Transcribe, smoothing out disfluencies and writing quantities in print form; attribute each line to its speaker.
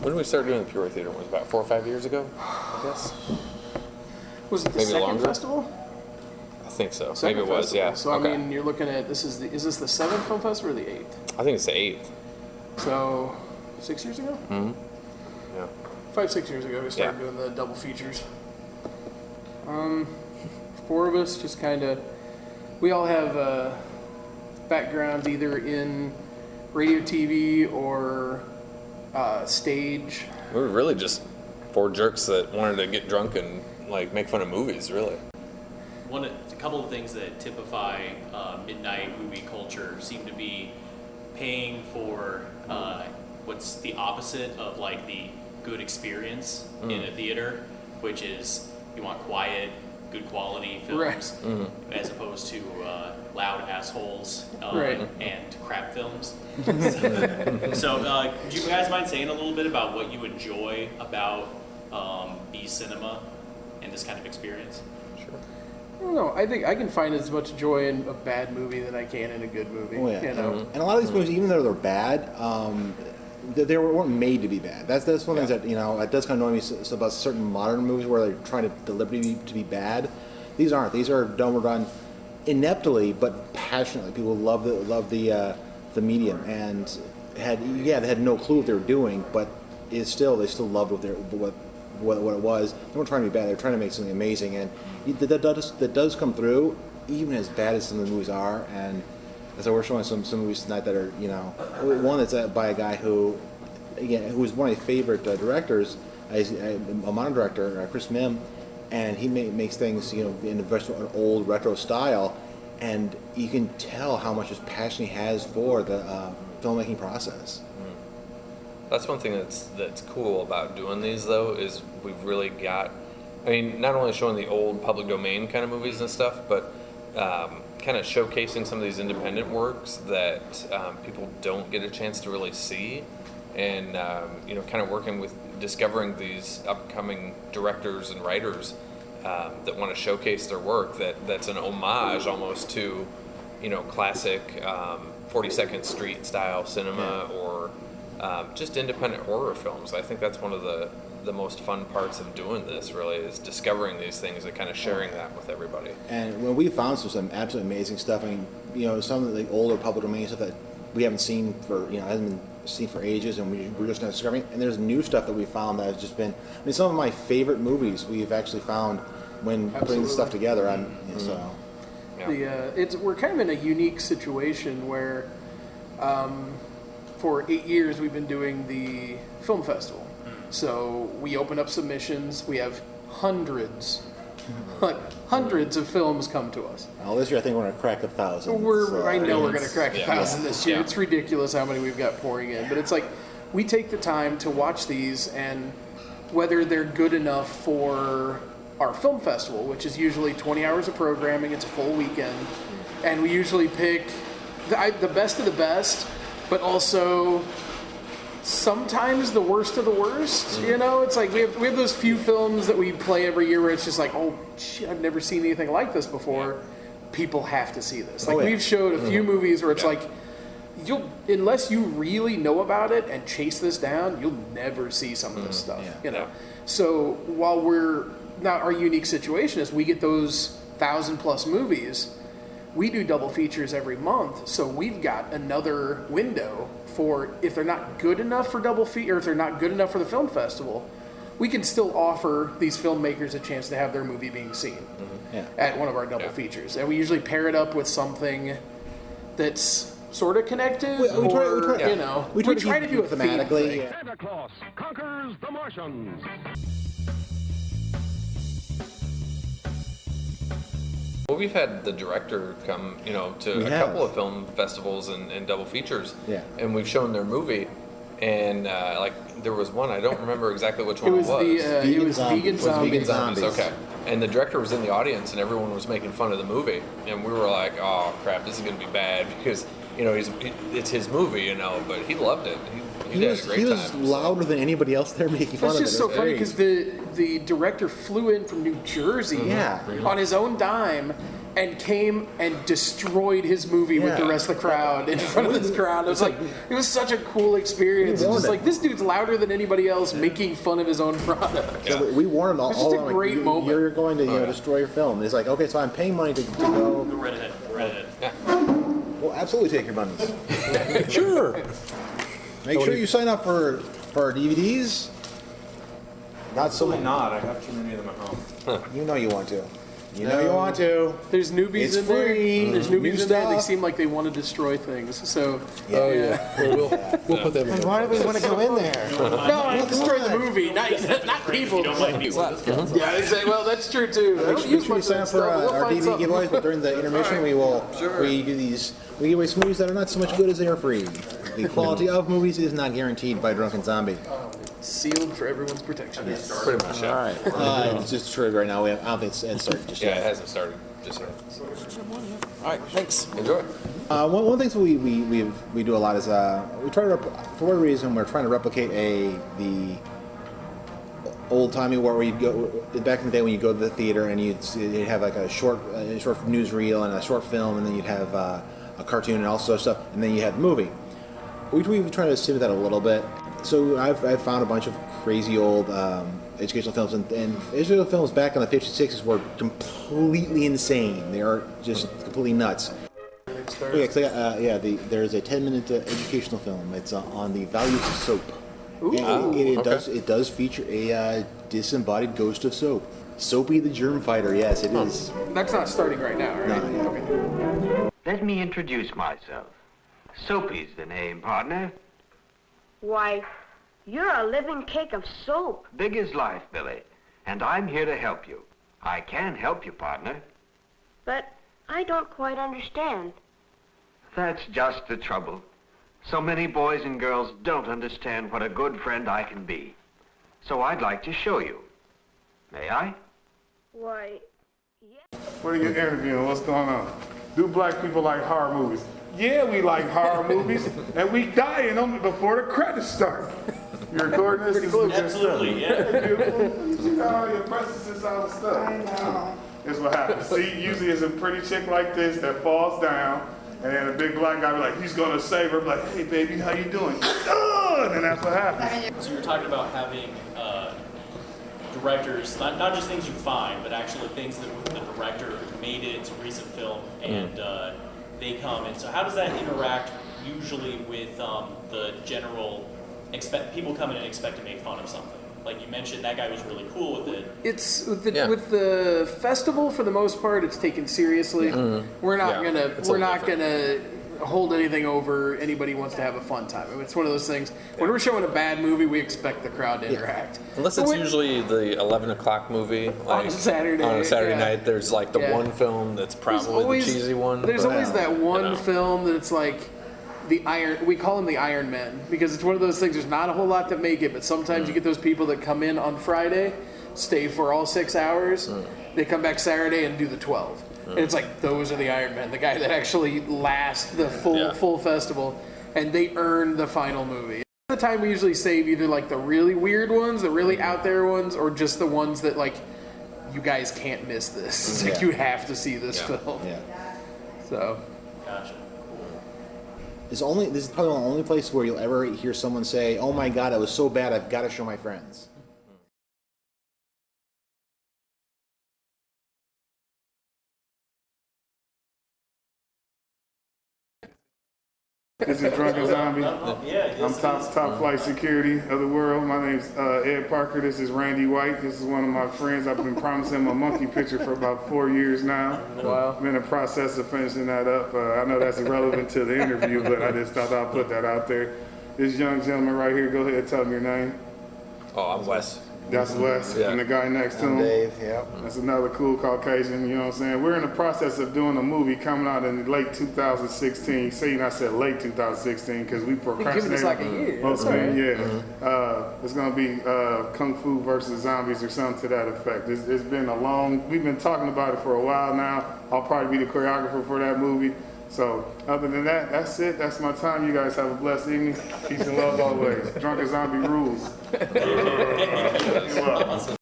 Speaker 1: When did we start doing the Peoria Theater? Was it about 4 or 5 years ago, I guess?
Speaker 2: Was it the
Speaker 1: Maybe
Speaker 2: second
Speaker 1: longer?
Speaker 2: Festival?
Speaker 1: I think so.
Speaker 2: Second
Speaker 1: Maybe it was,
Speaker 2: festival.
Speaker 1: yeah.
Speaker 2: So
Speaker 1: Okay.
Speaker 2: I mean, you're looking at is this the 7th film festival or the 8th?
Speaker 1: I think it's the 8th.
Speaker 2: So 6 years ago?
Speaker 1: Mm-hmm. Yeah.
Speaker 2: 5-6 years ago we started doing the double features. 4 of us just kind of, we all have backgrounds either in radio, TV, or stage.
Speaker 1: We were really just 4 jerks that wanted to get drunk and like make fun of movies, really.
Speaker 3: A couple of things that typify midnight movie culture seem to be paying for what's the opposite of like the good experience in a theater, which is you want quiet, good quality films,
Speaker 2: Right.
Speaker 3: as opposed to loud assholes
Speaker 2: Right.
Speaker 3: and crap films. So, do you guys mind saying a little bit about what you enjoy about B cinema and this kind of experience?
Speaker 1: Sure.
Speaker 2: I don't know. I think I can find as much joy in a bad movie than I can in a good movie.
Speaker 4: Oh, yeah.
Speaker 2: You know?
Speaker 4: And a lot of these movies, even though they're bad, they weren't made to be bad. That's one of the things that, it does kind of annoy me about certain modern movies where they're trying to deliberately to be bad. These aren't. These are done ineptly but passionately. People love the medium and they had no clue what they were doing, but they still loved what it was. They weren't trying to be bad. They're trying to make something amazing, and that does come through, even as bad as some of the movies are. And so we're showing some movies tonight that are, one that's by a guy who was one of my favorite directors, a modern director, Chris Mim, and he makes things, in an old retro style, and you can tell how much passion he has for the filmmaking process.
Speaker 1: That's one thing that's cool about doing these, though, is we've really got, not only showing the old public domain kind of movies and stuff, but kind of showcasing some of these independent works that people don't get a chance to really see, and kind of working with discovering these upcoming directors and writers that want to showcase their work that's an homage almost to classic 42nd Street style cinema or just independent horror films. I think that's one of the most fun parts of doing this, really, is discovering these things and kind of sharing that with everybody.
Speaker 4: And when we found some absolutely amazing stuff, some of the older public domain stuff that we haven't seen hasn't been seen for ages, and we're just kind of discovering. And there's new stuff that we found that has just been, some of my favorite movies we've actually found when putting this stuff together. So.
Speaker 1: Yeah.
Speaker 2: We're kind of in a unique situation where, for 8 years we've been doing the film festival. So we open up submissions. We have hundreds of films come to us.
Speaker 4: Well, this year I think we're going to crack 1,000.
Speaker 2: I know we're going to crack 1,000 this year.
Speaker 1: Yeah.
Speaker 2: It's ridiculous how many we've got pouring in. But it's like we take the time to watch these, and whether they're good enough for our film festival, which is usually 20 hours of programming, it's a full weekend, and we usually pick the best of the best, but also sometimes the worst of the worst. It's like we have those few films that we play every year where it's just like, oh shit, I've never seen anything like this before. People have to see this. We've showed a few movies where it's like, unless you really know about it and chase this down, you'll never see some of this stuff. So while our unique situation is we get those 1,000+ movies, we do double features every month, so we've got another window for, if they're not good enough for double feature, or if they're not good enough for the film festival, we can still offer these filmmakers a chance to have their movie being seen at one of our double features. And we usually pair it up with something that's sort of connected, we try to do it thematically.
Speaker 5: Santa Claus conquers the Martians.
Speaker 1: Well, we've had the director come, to a couple of film festivals and double features, and we've shown their movie, and there was one, I don't remember exactly which one it was.
Speaker 2: It was Vegan Zombies.
Speaker 1: Okay. And the director was in the audience, and everyone was making fun of the movie, and we were like, oh crap, this is going to be bad, because it's his movie, but he loved it. He had a great time.
Speaker 4: He was louder than anybody else there making fun of it.
Speaker 2: It's just so funny because the director flew in from New Jersey on his own dime and came and destroyed his movie with the rest of the crowd in front of this crowd. It was like, it was such a cool experience. It's just like, this dude's louder than anybody else making fun of his own product.
Speaker 4: So we warned him all.
Speaker 2: It's just a
Speaker 4: along,
Speaker 2: great moment.
Speaker 4: You're going to destroy your film. It's like, okay, so I'm paying money to go.
Speaker 3: Go right ahead. Go right ahead.
Speaker 4: Well, absolutely take your monies.
Speaker 6: Sure.
Speaker 4: Make sure you sign up for our DVDs. Not so
Speaker 1: Absolutely not. I have too many of them at home.
Speaker 4: You know you want to. You know you want to.
Speaker 2: There's newbies
Speaker 4: It's
Speaker 2: in
Speaker 4: free.
Speaker 2: there. There's
Speaker 4: New
Speaker 2: newbies in there. They
Speaker 4: stuff.
Speaker 2: seem like they want to destroy things. So
Speaker 6: Oh yeah. Well, we'll put them in.
Speaker 7: Why do we want to go in there?
Speaker 2: no, I destroy the movie, not people.
Speaker 3: You don't like people.
Speaker 2: Yeah, exactly. Well, that's true too. I don't
Speaker 4: Make
Speaker 2: use
Speaker 4: sure you
Speaker 2: much
Speaker 4: sign
Speaker 2: of
Speaker 4: up
Speaker 2: that
Speaker 4: for
Speaker 2: stuff. We'll
Speaker 4: our
Speaker 2: find
Speaker 4: DVD
Speaker 2: something.
Speaker 4: giveaways, but during the intermission we give away some movies that are not so much good as they are free. The quality of movies is not guaranteed by Drunken Zombie.
Speaker 2: Sealed for everyone's protection.
Speaker 1: Pretty much, yeah.
Speaker 6: All right.
Speaker 4: It's just true right now. I don't think it's started just
Speaker 1: Yeah, it
Speaker 4: yet.
Speaker 1: hasn't started just yet.
Speaker 6: All right. Thanks.
Speaker 1: Enjoy.
Speaker 4: One of the things we do a lot is we try to for whatever reason we're trying to replicate the old timey where you go back in the day when you go to the theater and you'd have like a short newsreel and a short film, and then you'd have a cartoon and all sorts of stuff, and then you had the movie. We've tried to simulate that a little bit. So I've found a bunch of crazy old educational films, and educational films back in the 50s, 60s were completely insane. They are just completely nuts. There's a 10-minute educational film. It's on the values of soap. It does feature a disembodied ghost of soap. Soapy the germ fighter, yes, it is.
Speaker 2: That's not starting right now, right?
Speaker 4: No, yeah.
Speaker 2: Okay.
Speaker 8: Let me introduce myself. Soapy's the name, partner.
Speaker 9: Why, you're a living cake of soap.
Speaker 8: Big as life, Billy. And I'm here to help you. I can help you, partner.
Speaker 9: But I don't quite understand.
Speaker 8: That's just the trouble. So many boys and girls don't understand what a good friend I can be. So I'd like to show you. May I?
Speaker 9: Why, yeah.
Speaker 10: What are you interviewing? What's going on? Do black people like horror movies? Yeah, we like horror movies, and we die in them before the credits start. You're recording this? This is good
Speaker 3: Absolutely,
Speaker 10: stuff.
Speaker 3: yeah.
Speaker 10: Beautiful. You got all your breasts and all the stuff. I know. That's what happens. See, usually it's a pretty chick like this that falls down, and then a big black guy be like, he's gonna save her. Like, hey baby, how you doing? And that's what happens.
Speaker 3: So you were talking about having directors, not just things you find, but actually things that the director made it into a recent film, and they come. And so how does that interact usually with the general, people come in and expect to make fun of something? Like you mentioned, that guy was really cool with it.
Speaker 2: It's with the festival for the most part. It's taken seriously. We're not gonna hold anything over. Anybody who wants to have a fun time. I mean, it's one of those things. When we're showing a bad movie, we expect the crowd to interact.
Speaker 1: Unless it's usually the 11 o'clock movie. Like,
Speaker 2: on a Saturday.
Speaker 1: On a Saturday night, there's like the one film that's probably the cheesy one.
Speaker 2: There's always that one film that's like we call them the Iron Men, because it's one of those things. There's not a whole lot that make it, but sometimes you get those people that come in on Friday, stay for all 6 hours, they come back Saturday and do the 12. And it's like, those are the Iron Men, the guy that actually lasts the full festival, and they earn the final movie. The time we usually save either like the really weird ones, the really out there ones, or just the ones that like, you guys can't miss this. It's like, you have to see this film.
Speaker 4: Yeah.
Speaker 2: So.
Speaker 3: Gotcha.
Speaker 4: This is probably the only place where you'll ever hear someone say, "Oh my God, it was so bad, I've got to show my friends."
Speaker 10: This is Drunken Zombie.
Speaker 3: Yeah,
Speaker 10: I'm top flight security of the world. My name's Ed Parker. This is Randy White. This is one of my friends. I've been promising him a monkey picture for about 4 years now.
Speaker 2: Wow.
Speaker 10: I'm in the process of finishing that up. I know that's irrelevant to the interview, but I just thought I'd put that out there. This young gentleman right here, go ahead and tell him your name.
Speaker 1: Oh, I'm Wes.
Speaker 10: That's Wes, and the guy next to him.
Speaker 7: Dave, yep.
Speaker 10: That's another cool Caucasian, you know what I'm saying? We're in the process of doing a movie coming out in late 2016. Saying I said late 2016 because we procrastinated.
Speaker 2: Giving us like a year.
Speaker 10: Most
Speaker 2: That's
Speaker 10: of it,
Speaker 2: all
Speaker 10: yeah. It's going to be Kung Fu versus Zombies or something to that effect. It's been we've been talking about it for a while now. I'll probably be the choreographer for that movie. So other than that, that's it. That's my time. You guys have a blessed evening. Peace and love always. Drunken Zombie rules.
Speaker 3: Awesome.